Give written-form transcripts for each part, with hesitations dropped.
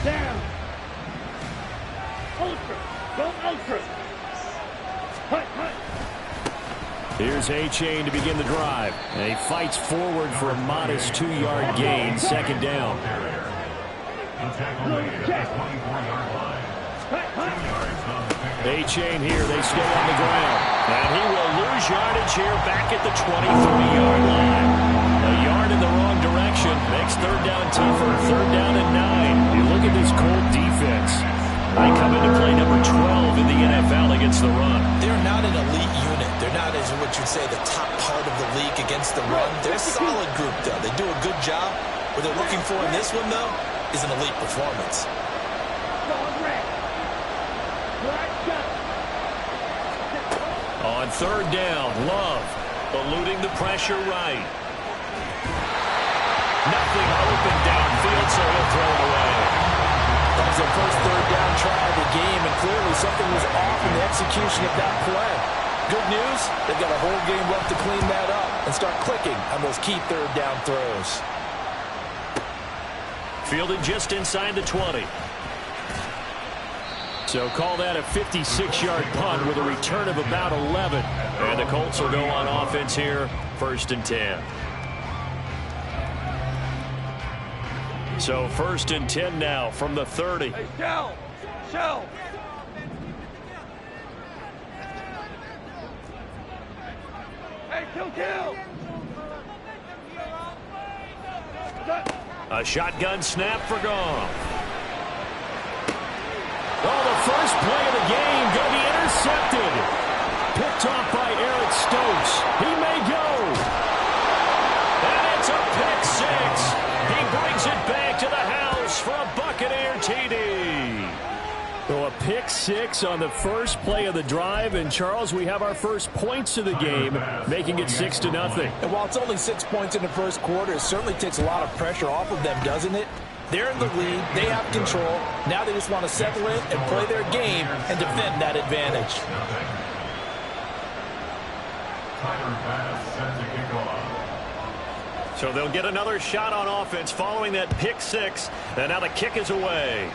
Down. Ultra. Go ultra. Hut, hut. Here's A-Chain to begin the drive. And he fights forward for a modest 2-yard gain, second down. A-Chain here, they stay on the ground. And he will lose yardage here back at the 23-yard line. A yard in the wrong direction. Makes third down tougher. Third down and 9. You look at this Colt defense. They come into play number 12 in the NFL against the run. They're not an elite unit. They're not, as what you'd say, the top part of the league against the run. They're a solid group, though. They do a good job. What they're looking for in this one, though, is an elite performance. On third down, Love eluding the pressure right. Nothing open downfield, so he'll throw it away. That was their first third down try of the game, and clearly something was off in the execution of that play. Good news, they've got a whole game left to clean that up and start clicking on those key third down throws. Fielded just inside the 20. So call that a 56-yard punt with a return of about 11. And the Colts will go on offense here, 1st and 10. So 1st and 10 now from the 30. Hey, Shell. Hey, kill. A shotgun snap for Goff. Oh, the first play of the game going to be intercepted. Picked off by Eric Stokes. He may go. And it's a pick 6. He brings it back to the house for a Buccaneer TD. So a pick 6 on the first play of the drive. And, Charles, we have our first points of the game, making it 6-0. And while it's only 6 points in the first quarter, it certainly takes a lot of pressure off of them, doesn't it? They're in the lead. They have control. Now they just want to settle in and play their game and defend that advantage. So they'll get another shot on offense following that pick 6. And now the kick is away.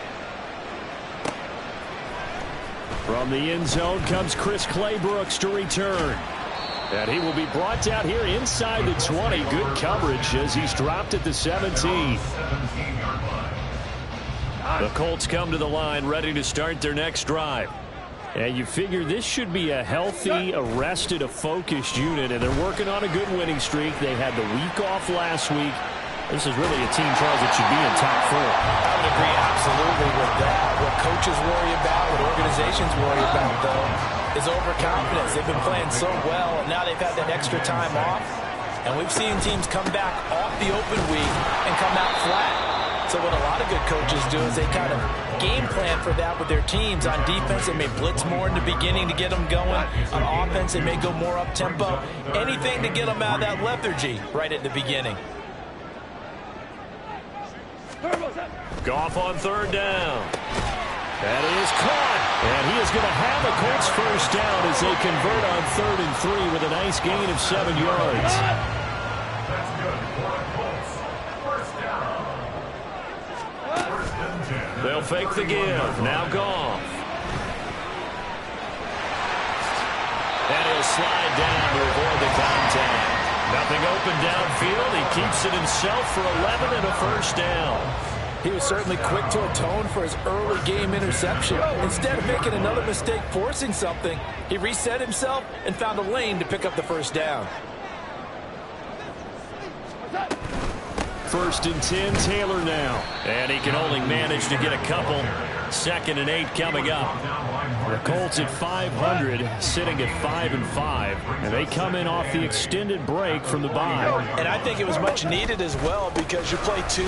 From the end zone comes Chris Claybrooks to return. And he will be brought down here inside the 20. Good coverage as he's dropped at the 17. The Colts come to the line ready to start their next drive. And you figure this should be a healthy, a focused unit. And they're working on a good winning streak. They had the week off last week. This is really a team, Charles, that should be in top 4. I would agree absolutely with that. What coaches worry about, what organizations worry about, though, is overconfidence. They've been playing so well, and now they've had that extra time off. And we've seen teams come back off the open week and come out flat. So what a lot of good coaches do is they kind of game plan for that with their teams. On defense, they may blitz more in the beginning to get them going. On offense, they may go more up-tempo. Anything to get them out of that lethargy right at the beginning. Goff on third down. That is caught. And he is going to have the Colts first down as they convert on 3rd and 3 with a nice gain of 7 yards. That's good for the Colts. First down. They'll fake the give. Now Goff. And he'll slide down to avoid the contact. Nothing open downfield. He keeps it himself for 11 and a first down. He was certainly quick to atone for his early game interception. Instead of making another mistake forcing something, he reset himself and found a lane to pick up the first down. 1st and 10, Taylor now. And he can only manage to get a couple. 2nd and 8 coming up. The Colts at 500, sitting at 5-5. And they come in off the extended break from the bye. And I think it was much needed as well because you play 2.5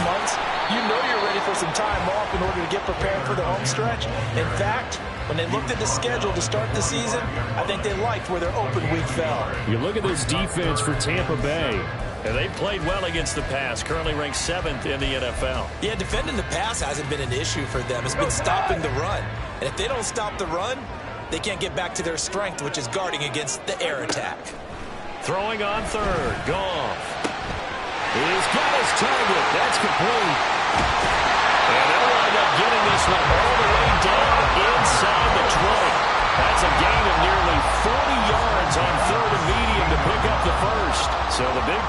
months. You know you're ready for some time off in order to get prepared for the home stretch. In fact, when they looked at the schedule to start the season, I think they liked where their open week fell. You look at this defense for Tampa Bay. And they played well against the pass, currently ranked 7th in the NFL. Yeah, defending the pass hasn't been an issue for them. It's been stopping the run. And if they don't stop the run, they can't get back to their strength, which is guarding against the air attack. Throwing on 3rd, Goff. He's got his target. That's complete. And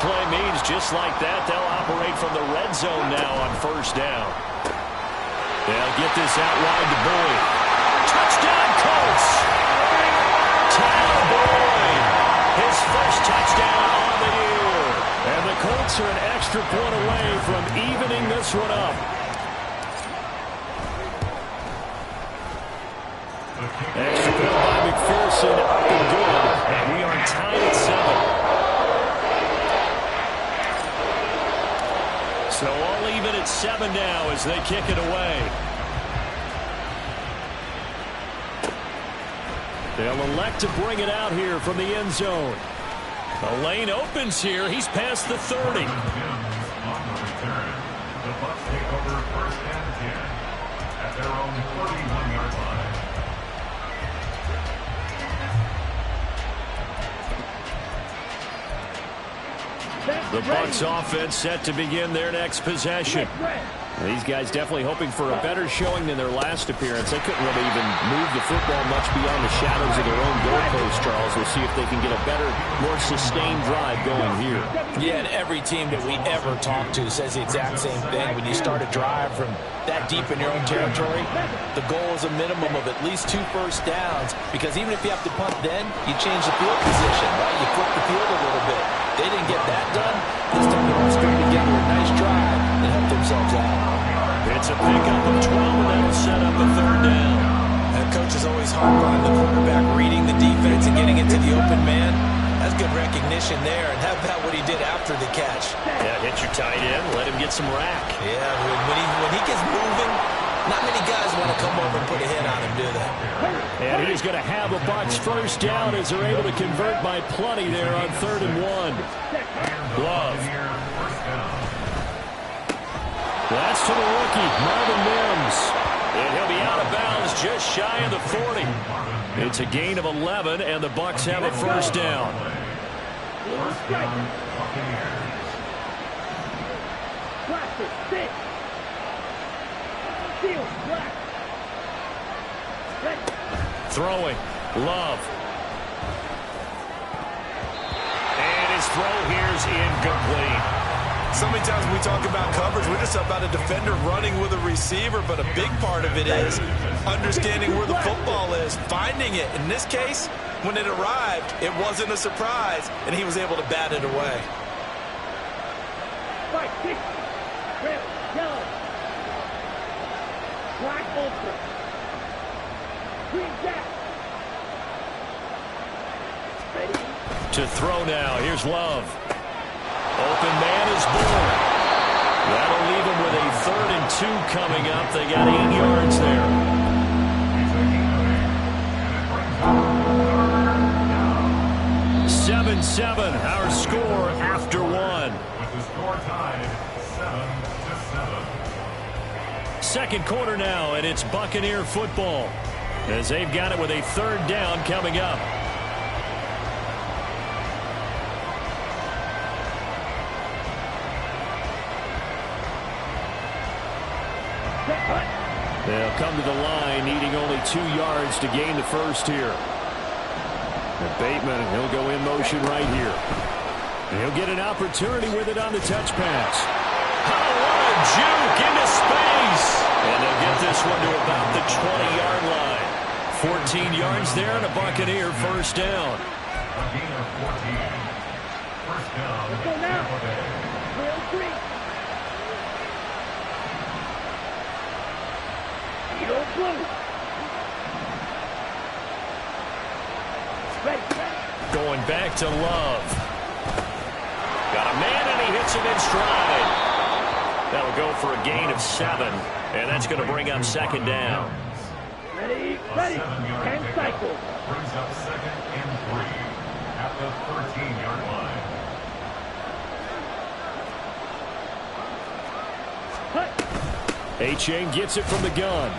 play means just like that, they'll operate from the red zone now on first down. They'll get this out wide to Boyd. Touchdown, Colts! Tyler Boyd, his first touchdown on the year. And the Colts are an extra point away from evening this one up. Extra point by McPherson, up and good. And we are tied at 7. So all even at 7 now as they kick it away. They'll elect to bring it out here from the end zone. The lane opens here. He's past the 30. On the return, the Bucs take over first and 10 at their own 31-yard line. The Bucs offense set to begin their next possession. These guys definitely hoping for a better showing than their last appearance. They couldn't really even move the football much beyond the shadows of their own goalpost, Charles. We'll see if they can get a better, more sustained drive going here. Yeah, and every team that we ever talk to says the exact same thing. When you start a drive from that deep in your own territory, the goal is a minimum of at least 2 first downs, because even if you have to punt then, you change the field position, right? You flip the field a little bit. They didn't get that done. This time they all string together a nice drive and help themselves out. It's a pickup of 12, and that'll set up a third down. And coach is always harp on the quarterback reading the defense and getting it to the open man. That's good recognition there. And how about what he did after the catch? Yeah, hit your tight end, let him get some rack. Yeah, when he gets moving, not many guys want to come over and put a hit on him, do they? And he's going to have a Bucs first down as they're able to convert by plenty there on 3rd and 1. Love. That's to the rookie, Marvin Mims. And he'll be out of bounds just shy of the 40. It's a gain of 11, and the Bucs have a first down. Throwing, Love. And his throw here's incomplete. So many times when we talk about coverage, we're just about a defender running with a receiver, but a big part of it is understanding where the football is, finding it. In this case, when it arrived, it wasn't a surprise, and he was able to bat it away. White, six, red, yellow, black, ultra, green, jack. Ready? To throw now, here's Love. Open man is born. That'll leave him with a 3rd and 2 coming up. They got 8 yards there. 7-7, our score after 1. With the score tied 7-7. Second quarter now, and it's Buccaneer football as they've got it with a 3rd down coming up. They'll come to the line, needing only 2 yards to gain the first here. And Bateman, he'll go in motion right here. And he'll get an opportunity with it on the touch pass. Oh, what a juke into space! And they'll get this one to about the 20-yard line. 14 yards there and a Buccaneer first down. A gain of 14. First down. Let's go now. Real green. Yellow blue. Ready, ready. Going back to Love. Got a man and he hits him in stride. That'll go for a gain of 7. And that's going to bring up 2nd down. Ready, ready. 10 cycles. Brings up 2nd and 3 at the 13-yard line. A-Chain gets it from the gun.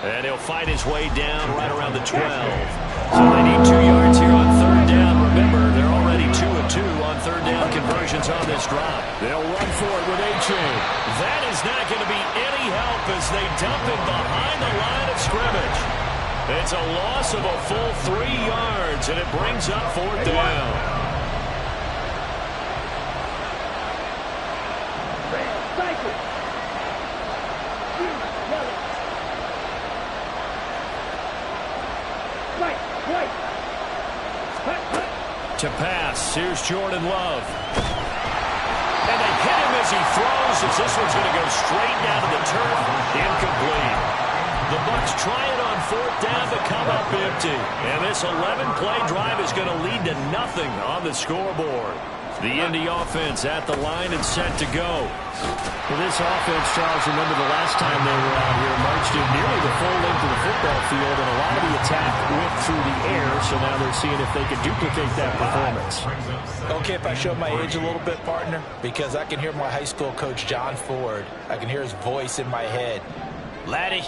And he'll fight his way down right around the 12. So they need 2 yards here on 3rd down. Remember, they're already 2 of 2 on 3rd down conversions on this drive. They'll run for it with A-Chain. That is not going to be any help as they dump it behind the line of scrimmage. It's a loss of a full 3 yards, and it brings up 4th down. To pass, here's Jordan Love. And they hit him as he throws, as this one's going to go straight down to the turf. Incomplete. The Bucs try it on 4th down to come up empty. And this 11-play drive is going to lead to nothing on the scoreboard. The Indy offense at the line and set to go. Well, this offense, Charles, remember the last time they were out here, marched in nearly the full length of the football field, and a lot of the attack went through the air, so now they're seeing if they can duplicate that performance. Okay, if I show my age a little bit, partner, because I can hear my high school coach, John Ford. I can hear his voice in my head. Laddie,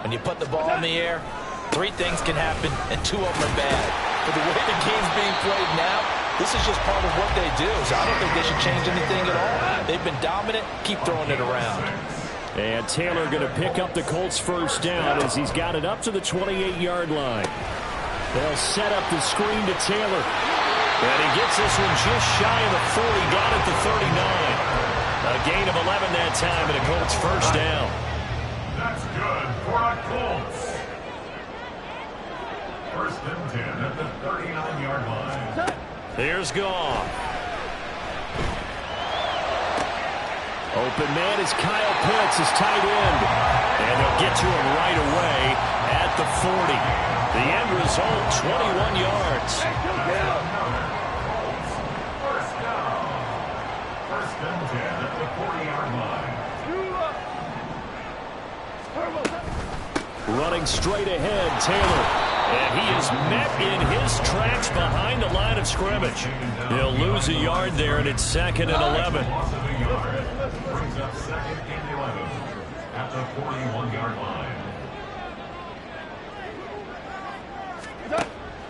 when you put the ball in the air, 3 things can happen, and 2 of them are bad. But the way the game's being played now, this is just part of what they do, so I don't think they should change anything at all. They've been dominant. Keep throwing it around. And Taylor going to pick up the Colts' 1st down as he's got it up to the 28-yard line. They'll set up the screen to Taylor. And he gets this one just shy of the 40, down at the 39. A gain of 11 that time, and a Colts 1st down. That's good for a Colts. 1st and 10 at the 39-yard line. Here's Goff. Open man is Kyle Pitts, his tight end. And they'll get to him right away at the 40. The end result, 21 yards. 1st down. 1st and 10 at the 40-yard line. Running straight ahead, Taylor. And he is met in his tracks behind the line of scrimmage. He'll lose a yard there, and it's 2nd and 11. Loss of a yard. Brings up 2nd and 11 at the 41-yard line.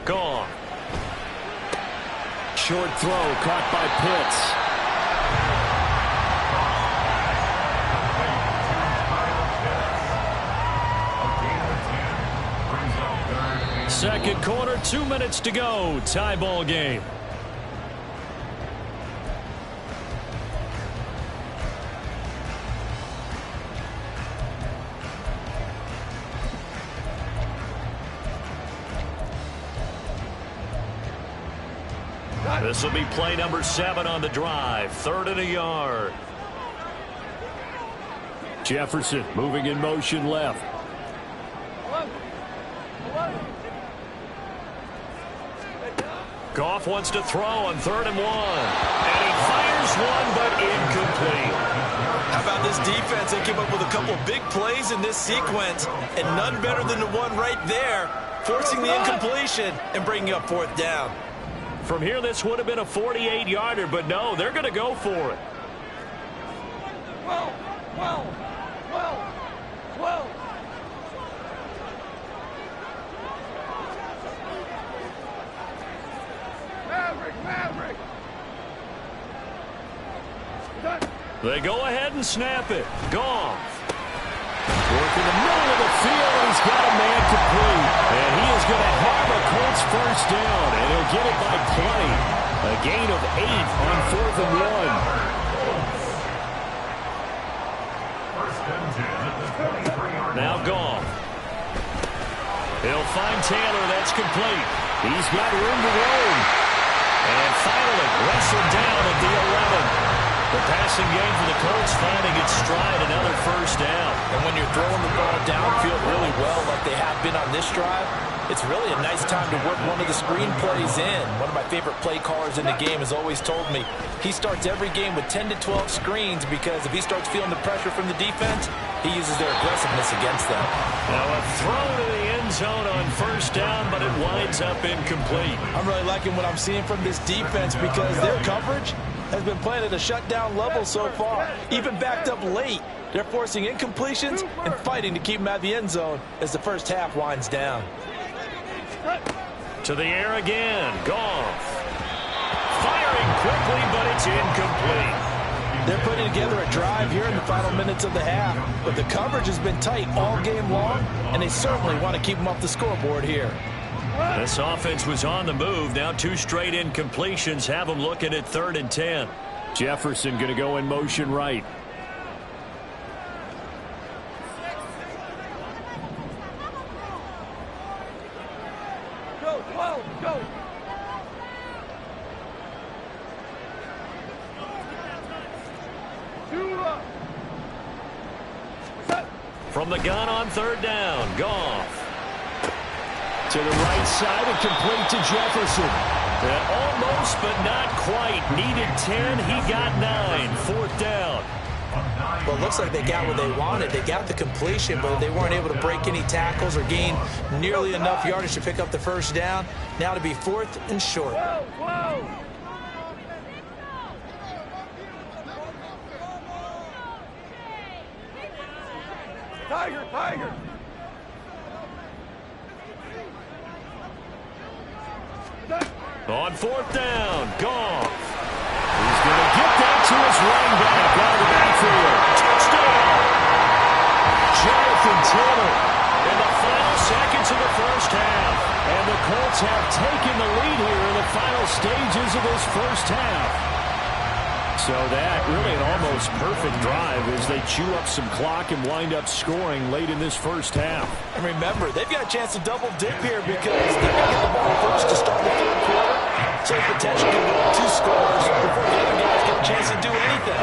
Gone. Short throw caught by Pitts. Second quarter, 2 minutes to go. Tie ball game. This will be play number 7 on the drive. 3rd and a yard. Jefferson moving in motion left. Goff wants to throw on 3rd and 1. And he fires one, but incomplete. How about this defense? They came up with a couple big plays in this sequence, and none better than the one right there, forcing the incompletion and bringing up 4th down. From here, this would have been a 48-yarder, but no, they're going to go for it. 12. Maverick. They go ahead and snap it. Goff. Working the middle of the field, and he's got a man complete. And he is going to have a Colts 1st down, and he'll get it by play. A gain of 8 on 4th and 1. Now Goff. He'll find Taylor. That's complete. He's got room to roam. And finally wrestled down at the 11. The passing game for the Colts finding its stride, another 1st down. And when you're throwing the ball downfield really well like they have been on this drive, it's really a nice time to work one of the screen plays in. One of my favorite play callers in the game has always told me he starts every game with 10 to 12 screens because if he starts feeling the pressure from the defense, he uses their aggressiveness against them. Now a throw to the end zone on 1st down, but it winds up incomplete. I'm really liking what I'm seeing from this defense because their coverage has been playing at a shutdown level so far. Even backed up late, they're forcing incompletions and fighting to keep them out of the end zone as the 1st half winds down. To the air again. Goff. Firing quickly, but it's incomplete. They're putting together a drive here in the final minutes of the half, but the coverage has been tight all game long, and they certainly want to keep them off the scoreboard here. This offense was on the move. Now 2 straight incompletions have them looking at 3rd and 10. Jefferson going to go in motion right. Go. From the gun on third down, Goff. To the right side and complete to Jefferson. Almost, but not quite. Needed 10. He got 9. Fourth down. Well, it looks like they got what they wanted. They got the completion, but they weren't able to break any tackles or gain nearly enough yardage to pick up the first down. Now to be fourth and short. Whoa! Tiger! On fourth down, Goff. He's going to get that to his running back out of the backfield. Touchdown! Jonathan Taylor in the final seconds of the first half. And the Colts have taken the lead here in the final stages of this first half. So that really an almost perfect drive as they chew up some clock and wind up scoring late in this first half. And remember, they've got a chance to double dip here because they're going to get the ball first to start the third quarter. So the potential can go 2 scores before the other guys get a chance to do anything.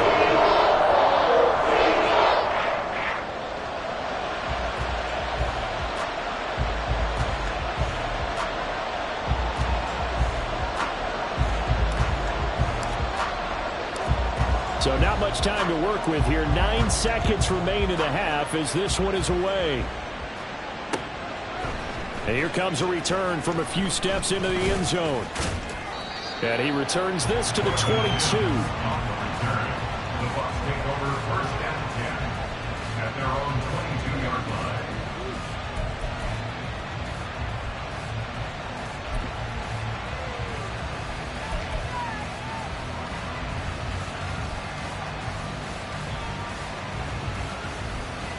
So not much time to work with here. 9 seconds remain in the half as this one is away. And here comes a return from a few steps into the end zone. And he returns this to the 22. On the return, the Bucs take over first and 10 at their own 22-yard line.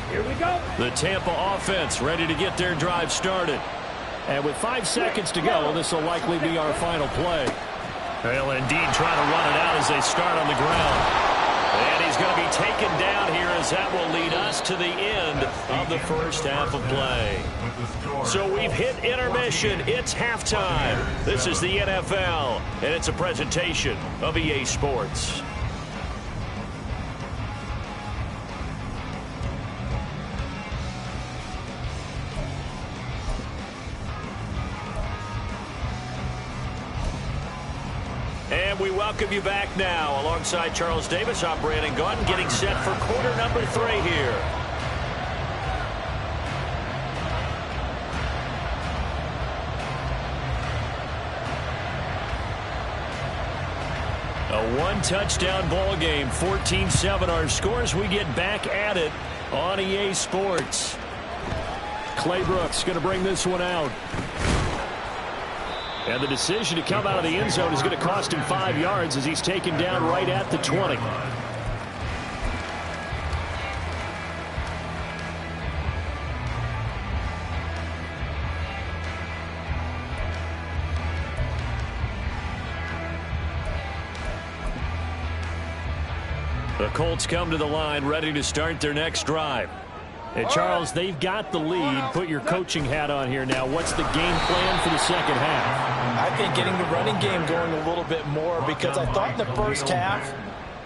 Here we go. The Tampa offense ready to get their drive started. And with 5 seconds to go, this will likely be our final play. They'll indeed try to run it out as they start on the ground. And he's going to be taken down here as that will lead us to the end of the first half of play. So we've hit intermission. It's halftime. This is the NFL, and it's a presentation of EA Sports. And we welcome you back now alongside Charles Davis. I'm Brandon Gaudin getting set for quarter number 3 here. A 1-touchdown ball game, 14-7 our scores. We get back at it on EA Sports. Clay Brooks going to bring this one out. And the decision to come out of the end zone is going to cost him 5 yards as he's taken down right at the 20. The Colts come to the line ready to start their next drive. And Charles, they've got the lead. Put your coaching hat on here now. What's the game plan for the second half? I think getting the running game going a little bit more because I thought in the first half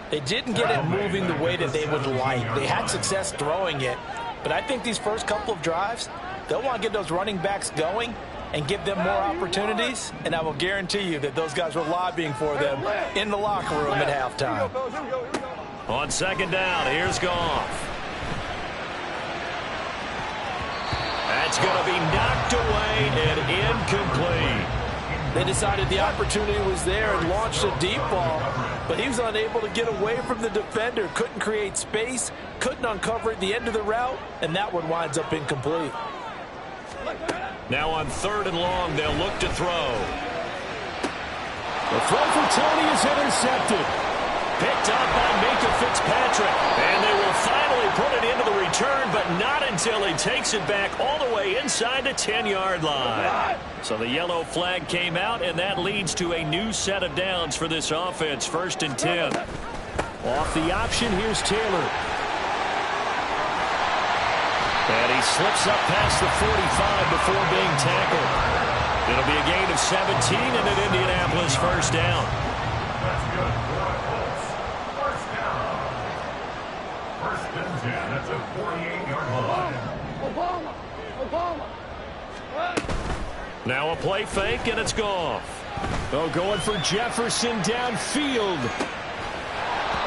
they didn't get it moving the way that they would like. They had success throwing it, but I think these first couple of drives, they'll want to get those running backs going and give them more opportunities, and I will guarantee you that those guys were lobbying for them in the locker room at halftime. On second down, here's Goff. That's going to be knocked away and incomplete. They decided the opportunity was there and launched a deep ball, but he was unable to get away from the defender, couldn't create space, couldn't uncover at the end of the route, and that one winds up incomplete. Now on third and long, they'll look to throw. The throw for Tony is intercepted. Picked up by Minkah Fitzpatrick. And they will finally put it into the return, but not until he takes it back all the way inside the 10-yard line. So the yellow flag came out, and that leads to a new set of downs for this offense. 1st and 10. Off the option, here's Taylor. And he slips up past the 45 before being tackled. It'll be a gain of 17 and an Indianapolis first down. That's good for the Colts. First down. 1st and 10 at the 48-yard line. Now a play fake, and it's Goff. Oh, going for Jefferson downfield.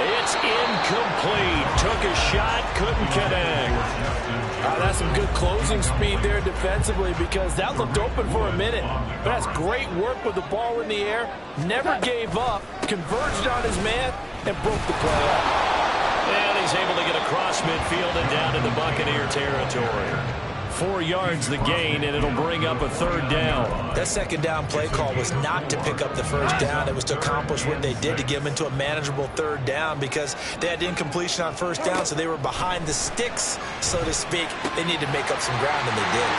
It's incomplete. Took a shot, couldn't connect. That's some good closing speed there defensively because that looked open for a minute. But that's great work with the ball in the air. Never gave up, converged on his man, and broke the play up. And he's able to get across midfield and down into Buccaneer territory. 4 yards the gain, and it'll bring up a third down. That second down play call was not to pick up the first down. It was to accomplish what they did, to get them into a manageable third down because they had incompletion on first down, so they were behind the sticks, so to speak. They needed to make up some ground, and they did.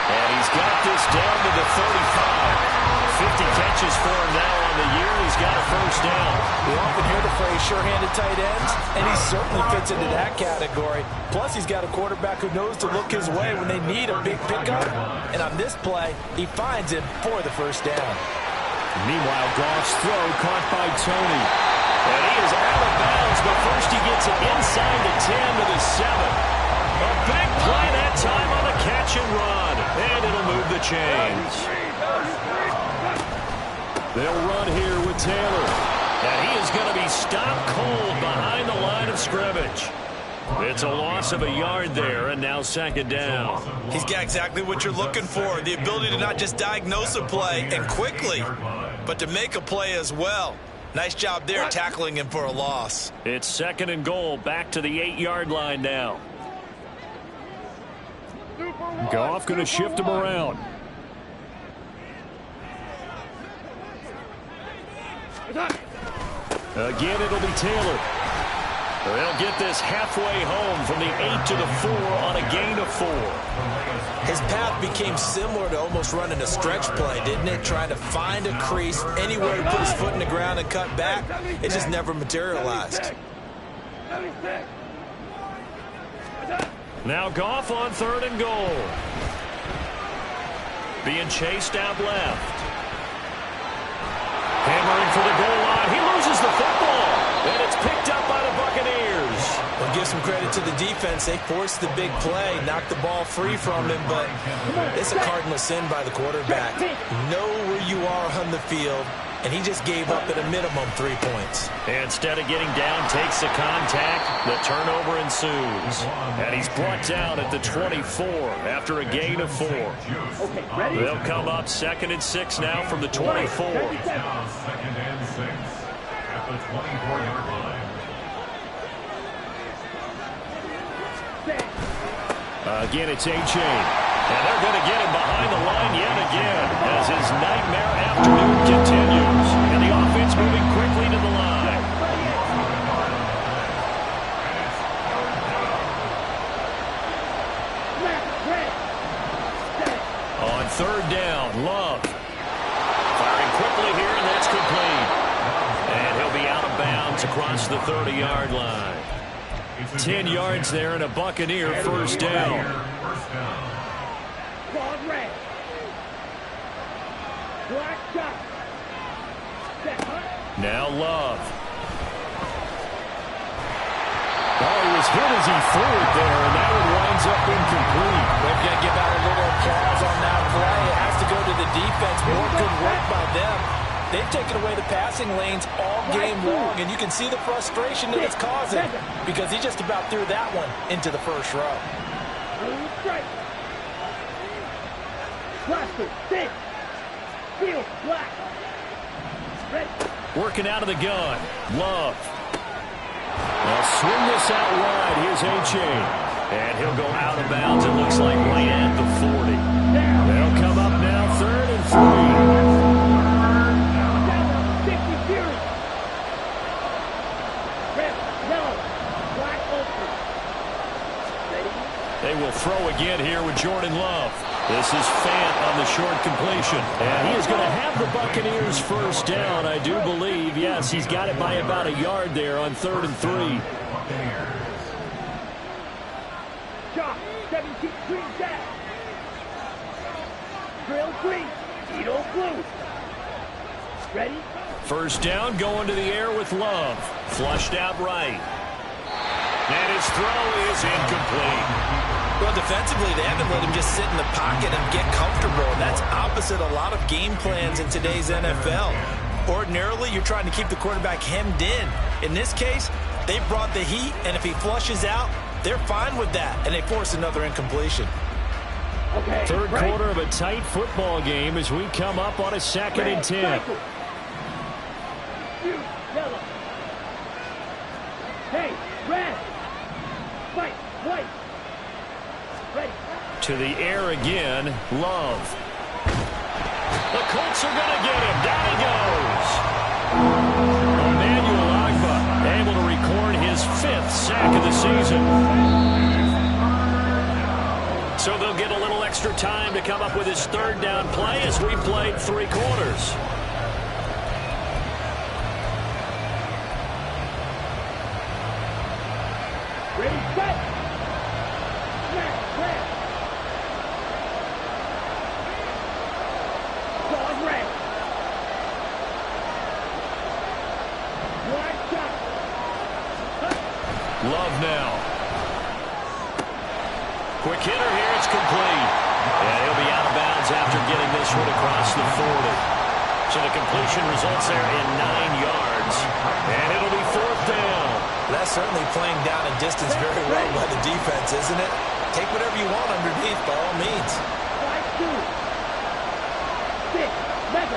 And he's got this down to the 35. 50 catches for him now on the year. He's got a first down. We often hear the phrase sure-handed tight ends, and he certainly fits into that category. Plus, he's got a quarterback who knows to look his way when they need a big pickup. And on this play, he finds him for the first down. Meanwhile, Goff's throw caught by Tony. And he is out of bounds, but first he gets it inside the 10 to the 7. A big play that time on the catch and run. And it'll move the chains. They'll run here with Taylor. And he is going to be stopped cold behind the line of scrimmage. It's a loss of a yard there, and now second down. He's got exactly what you're looking for, the ability to not just diagnose a play and quickly, but to make a play as well. Nice job there tackling him for a loss. It's second and goal, back to the 8-yard line now. Goff going to shift him around. Again, it'll be Taylor. They'll get this halfway home from the 8 to the 4 on a gain of 4. His path became similar to almost running a stretch play, didn't it? Trying to find a crease anywhere to put his foot in the ground and cut back. It just never materialized. Now Goff on third and goal. Being chased out left. Hammering for the goal line. He loses the football. And it's picked up by the Buccaneers. Well, give some credit to the defense. They forced the big play, knocked the ball free from him, but it's a cardinal sin by the quarterback. Know where you are on the field, and he just gave up at a minimum 3 points. Instead of getting down, takes the contact. The turnover ensues. And he's brought down at the 24 after a gain of 4. They'll come up 2nd and 6 now from the 24. Second and 6 at the 24-yard line. Again, it's A-Chain. And they're going to get him behind the line yet again as his nightmare afternoon continues. And the offense moving quickly to the line. On third down, Love. Firing quickly here, and that's complete. And he'll be out of bounds across the 30-yard line. 10 yards there and a Buccaneer first down. Now Love. Oh, he was hit as he threw it there, and that one winds up incomplete. We're going to give out a little applause on that play. It has to go to the defense. More good work by them. They've taken away the passing lanes all game long, and you can see the frustration that it's causing because he just about threw that one into the first row. Working out of the gun. Love. They'll swing this out wide. Here's A-Chain. And he'll go out of bounds, it looks like, right at the 40. They'll come up now 3rd and 3. They will throw again here with Jordan Love. This is Fant on the short completion. And he is going to have the Buccaneers first down, I do believe. Yes, he's got it by about a yard there on 3rd and 3. Josh, 17 green jack. Drill green, Edo blue. Ready? First down, going to the air with Love. Flushed out right. And his throw is incomplete. Well, defensively, they haven't let him just sit in the pocket and get comfortable. And that's opposite a lot of game plans in today's NFL. Ordinarily, you're trying to keep the quarterback hemmed in. In this case, they brought the heat, and if he flushes out, they're fine with that, and they force another incompletion. Okay, Third right. quarter of a tight football game as we come up on a 2nd and 10. Yellow. Hey, red. Fight, white. Ready. To the air again, Love. The Colts are going to get him. Down he goes. Emmanuel Ogbah able to record his 5th sack of the season. So they'll get a little extra time to come up with his 3rd down play as we played 3 quarters. Ready, set. Red. Dog red. Wide shot. Love now. Quick hitter here. It's complete. And he'll be out of bounds after getting this one across the 40. So the completion results there in 9 yards. And it'll be 4th down. That's certainly playing down and distance very well by the defense, isn't it? Take whatever you want underneath by all means. 5-2. 6, 11.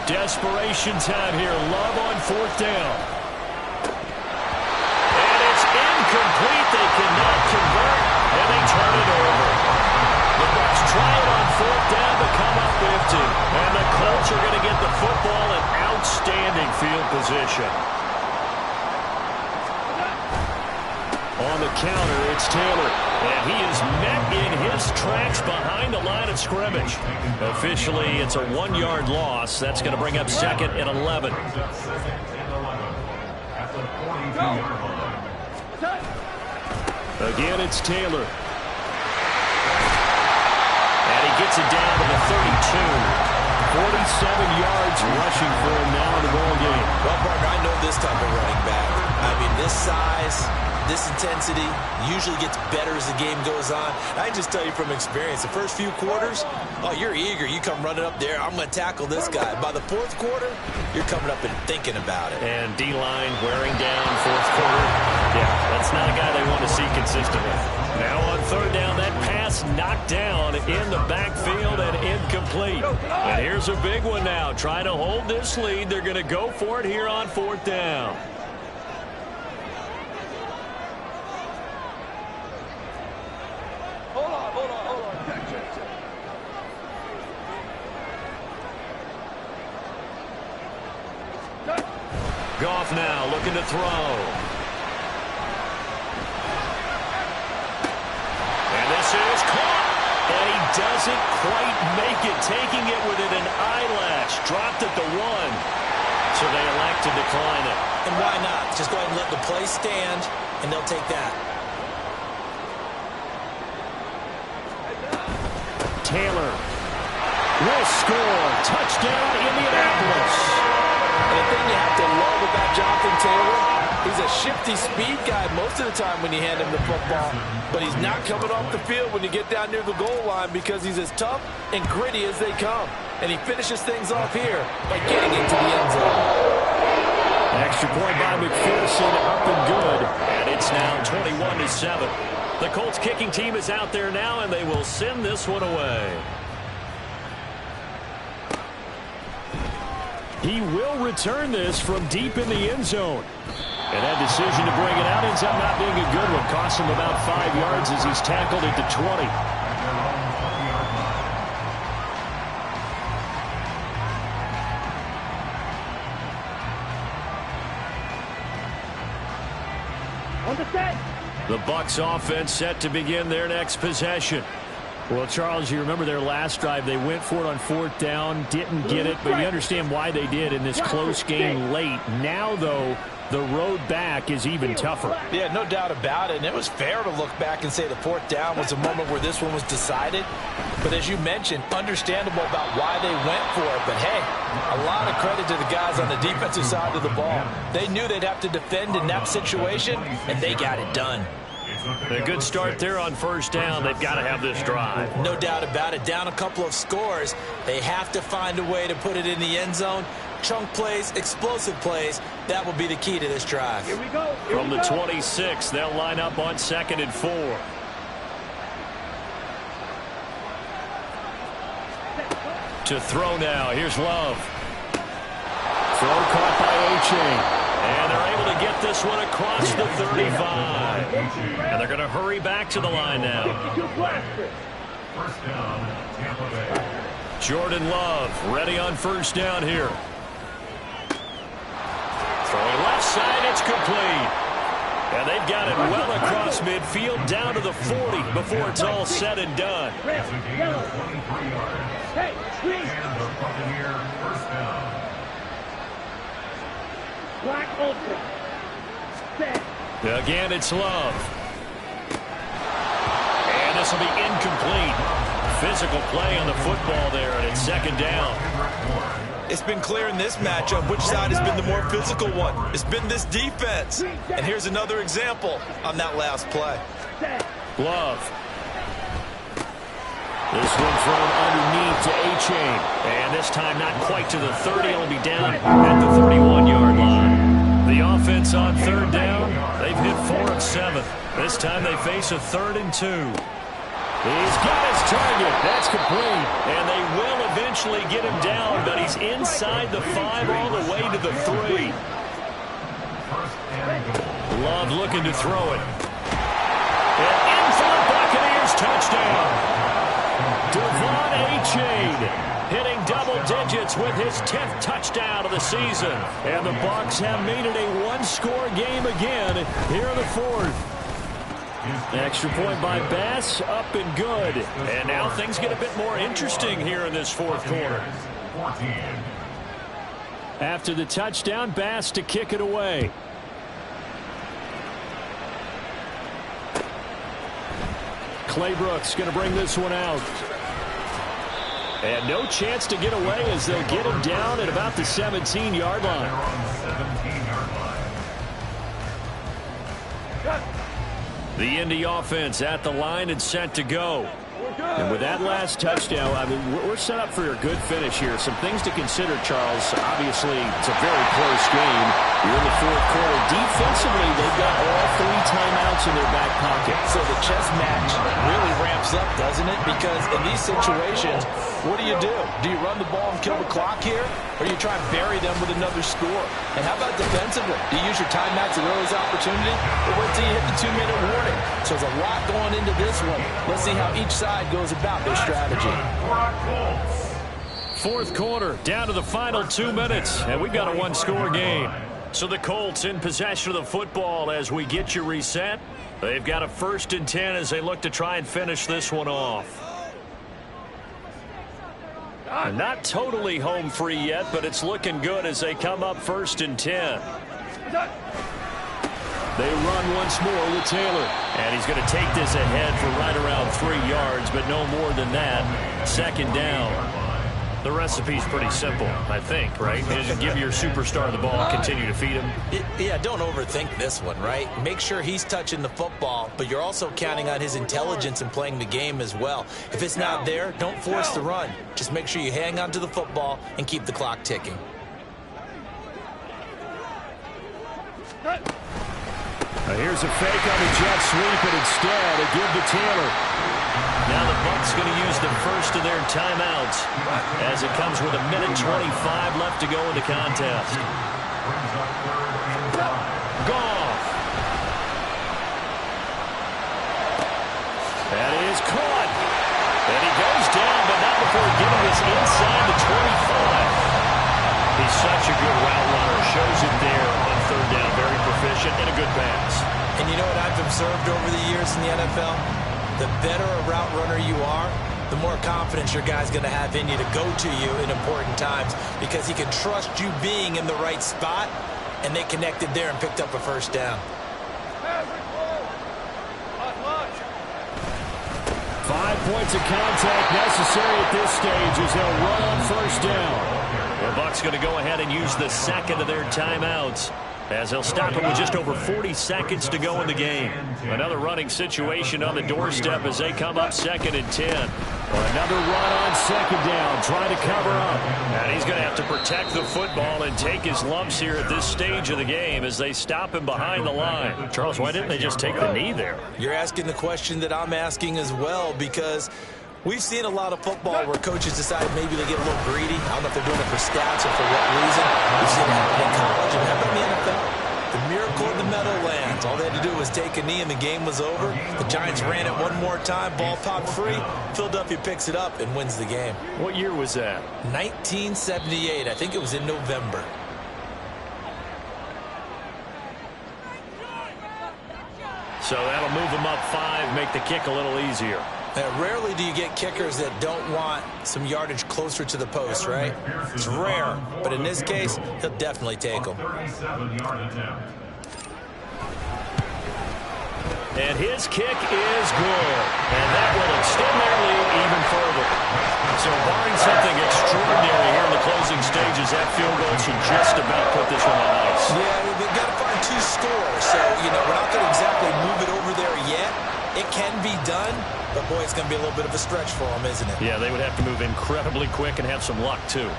Desperation time here. Love on 4th down. And it's incomplete. They cannot convert, and they turn it over. The Bucs try it on 4th down to come up empty. And the Colts are going to get the football in outstanding field position. On the counter, it's Taylor. And he is met in his tracks behind the line of scrimmage. Officially, it's a 1-yard loss. That's going to bring up 2nd and 11. Again, it's Taylor. And he gets it down to the 32. 47 yards rushing for him now in the ball game. Well, partner, I know this type of running back. I mean, this size, this intensity usually gets better as the game goes on. I just tell you from experience, the first few quarters, oh, you're eager. You come running up there, I'm going to tackle this guy. By the 4th quarter, you're coming up and thinking about it. And D-line wearing down 4th quarter. Yeah, that's not a guy they want to see consistently. Now on 3rd down, that pass knocked down in the backfield and incomplete. And here's a big one now. Trying to hold this lead. They're going to go for it here on 4th down. Hold on. Goff now looking to throw. And this is caught. And he doesn't quite make it. Taking it within an eyelash. Dropped at the 1. So they elect to decline it. And why not? Just go ahead and let the play stand, and they'll take that. Taylor will score. Touchdown, Indianapolis. And the thing you have to love about Jonathan Taylor, he's a shifty speed guy most of the time when you hand him the football. But he's not coming off the field when you get down near the goal line because he's as tough and gritty as they come. And he finishes things off here by getting into the end zone. Extra point by McPherson, up and good. And it's now 21-7. The Colts kicking team is out there now, and they will send this one away. He will return this from deep in the end zone. And that decision to bring it out ends up not being a good one. Costs him about 5 yards as he's tackled at the 20. On the set. The Bucs offense set to begin their next possession. Well, Charles, you remember their last drive. They went for it on 4th down, didn't get it, but you understand why they did in this close game late. Now, though, the road back is even tougher. Yeah, no doubt about it. And it was fair to look back and say the 4th down was a moment where this one was decided. But as you mentioned, understandable about why they went for it. But, hey, a lot of credit to the guys on the defensive side of the ball. They knew they'd have to defend in that situation, and they got it done. A good start there on first down. They've got to have this drive. No doubt about it. Down a couple of scores. They have to find a way to put it in the end zone. Chunk plays, explosive plays. That will be the key to this drive. Here we go. From the 26, they'll line up on 2nd and 4. To throw now. Here's Love. Throw caught by A-Chain. And they're able to get this one across the 35. And they're going to hurry back to the line now. First down, Tampa Bay. Jordan Love ready on first down here. Throwing left side, it's complete. And they've got it well across midfield down to the 40 before it's all said and done. It's a gain of 23 yards. And the Buccaneer first down. Black Ultra. Set. Again, it's Love. And this will be incomplete. Physical play on the football there, and it's 2nd down. It's been clear in this matchup which side has been the more physical one. It's been this defense. And here's another example on that last play. Love. This one thrown underneath to A-Chain. And this time not quite to the 30. It'll be down at the 31-yard line. The offense on 3rd down. They've hit 4 of 7. This time they face a 3rd and 2. He's got his target. That's complete. And they will eventually get him down, but he's inside the 5 all the way to the 3. Love looking to throw it. And in for the Buccaneers touchdown. Devon A-Chain hitting double digits with his 10th touchdown of the season. And the Bucs have made it a one-score game again here in the 4th. Extra point by Bass, up and good. And now things get a bit more interesting here in this 4th quarter. After the touchdown, Bass to kick it away. Clay Brooks going to bring this one out. And no chance to get away as they'll get him down at about the 17-yard line. The Indy offense at the line and set to go. And with that last touchdown, I mean, we're set up for a good finish here. Some things to consider, Charles. Obviously, it's a very close game. You're in the 4th quarter. Defensively, they've got all 3 timeouts in their back pocket. So the chess match really ramps up, doesn't it? Because in these situations, what do? Do you run the ball and kill the clock here? Or do you try and bury them with another score? And how about defensively? Do you use your timeouts at earliest opportunity? Or wait till you hit the 2-minute warning? So there's a lot going into this one. Let's see how each side goes about their strategy. 4th quarter, down to the final 2 minutes, and we've got a one-score game. So the Colts in possession of the football as we get you reset. They've got a 1st and 10 as they look to try and finish this one off. And not totally home free yet, but it's looking good as they come up 1st and 10. They run once more with Taylor. And he's going to take this ahead for right around 3 yards, but no more than that. 2nd down. The recipe's pretty simple, I think, right? Just give your superstar the ball, continue to feed him. Yeah, don't overthink this one, right? Make sure he's touching the football, but you're also counting on his intelligence in playing the game as well. If it's not there, don't force the run. Just make sure you hang on to the football and keep the clock ticking. Here's a fake on the jet sweep, and instead a give to Taylor. Now the Bucs going to use the first of their timeouts as it comes with 1:25 left to go in the contest. Goff. That is caught. And he goes down, but not before getting this inside the 25. He's such a good route runner. Shows it there on 3rd down. Very proficient and a good pass. And you know what I've observed over the years in the NFL? The better a route runner you are, the more confidence your guy's going to have in you to go to you in important times because he can trust you being in the right spot, and they connected there and picked up a 1st down. 5 points of contact necessary at this stage as they'll run on first down. The Bucs going to go ahead and use the second of their timeouts, as they'll stop it with just over 40 seconds to go in the game. Another running situation on the doorstep as they come up 2nd and 10. Another run on second down, trying to cover up. And he's going to have to protect the football and take his lumps here at this stage of the game as they stop him behind the line. Charles, why didn't they just take the knee there? You're asking the question that I'm asking as well, because we've seen a lot of football where coaches decide maybe they get a little greedy. I don't know if they're doing it for stats or for what reason. We've seen it happen in college and happen in the NFL. The miracle of the Meadowlands. All they had to do was take a knee and the game was over. The Giants ran it one more time. Ball popped free. Philadelphia picks it up and wins the game. What year was that? 1978. I think it was in November. So that'll move them up 5, make the kick a little easier. Rarely do you get kickers that don't want some yardage closer to the post, right? It's rare, but in this case, he'll definitely take them. 37-yard attempt. And his kick is good. And that will extend their lead even further. So barring something extraordinary here in the closing stages, that field goal should just about put this one on ice. Yeah, they've got to find 2 scores. So, we're not going to exactly move it over there yet. It can be done, but boy, it's going to be a little bit of a stretch for them, isn't it? Yeah, they would have to move incredibly quick and have some luck, too.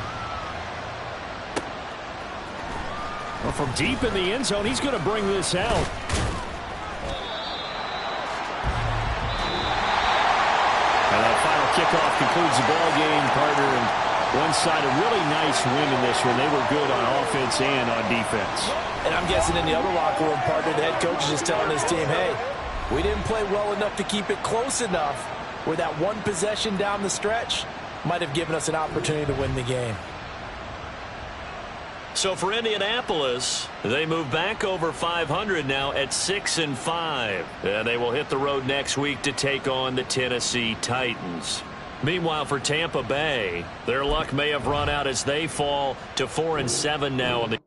Well, from deep in the end zone, he's going to bring this out. And that final kickoff concludes the ball game, partner. And one side, a really nice win in this one. They were good on offense and on defense. And I'm guessing in the other locker room, partner, the head coach is just telling his team, hey, we didn't play well enough to keep it close enough where that one possession down the stretch might have given us an opportunity to win the game. So for Indianapolis, they move back over 500 now at 6-5. And they will hit the road next week to take on the Tennessee Titans. Meanwhile, for Tampa Bay, their luck may have run out as they fall to 4-7 now in the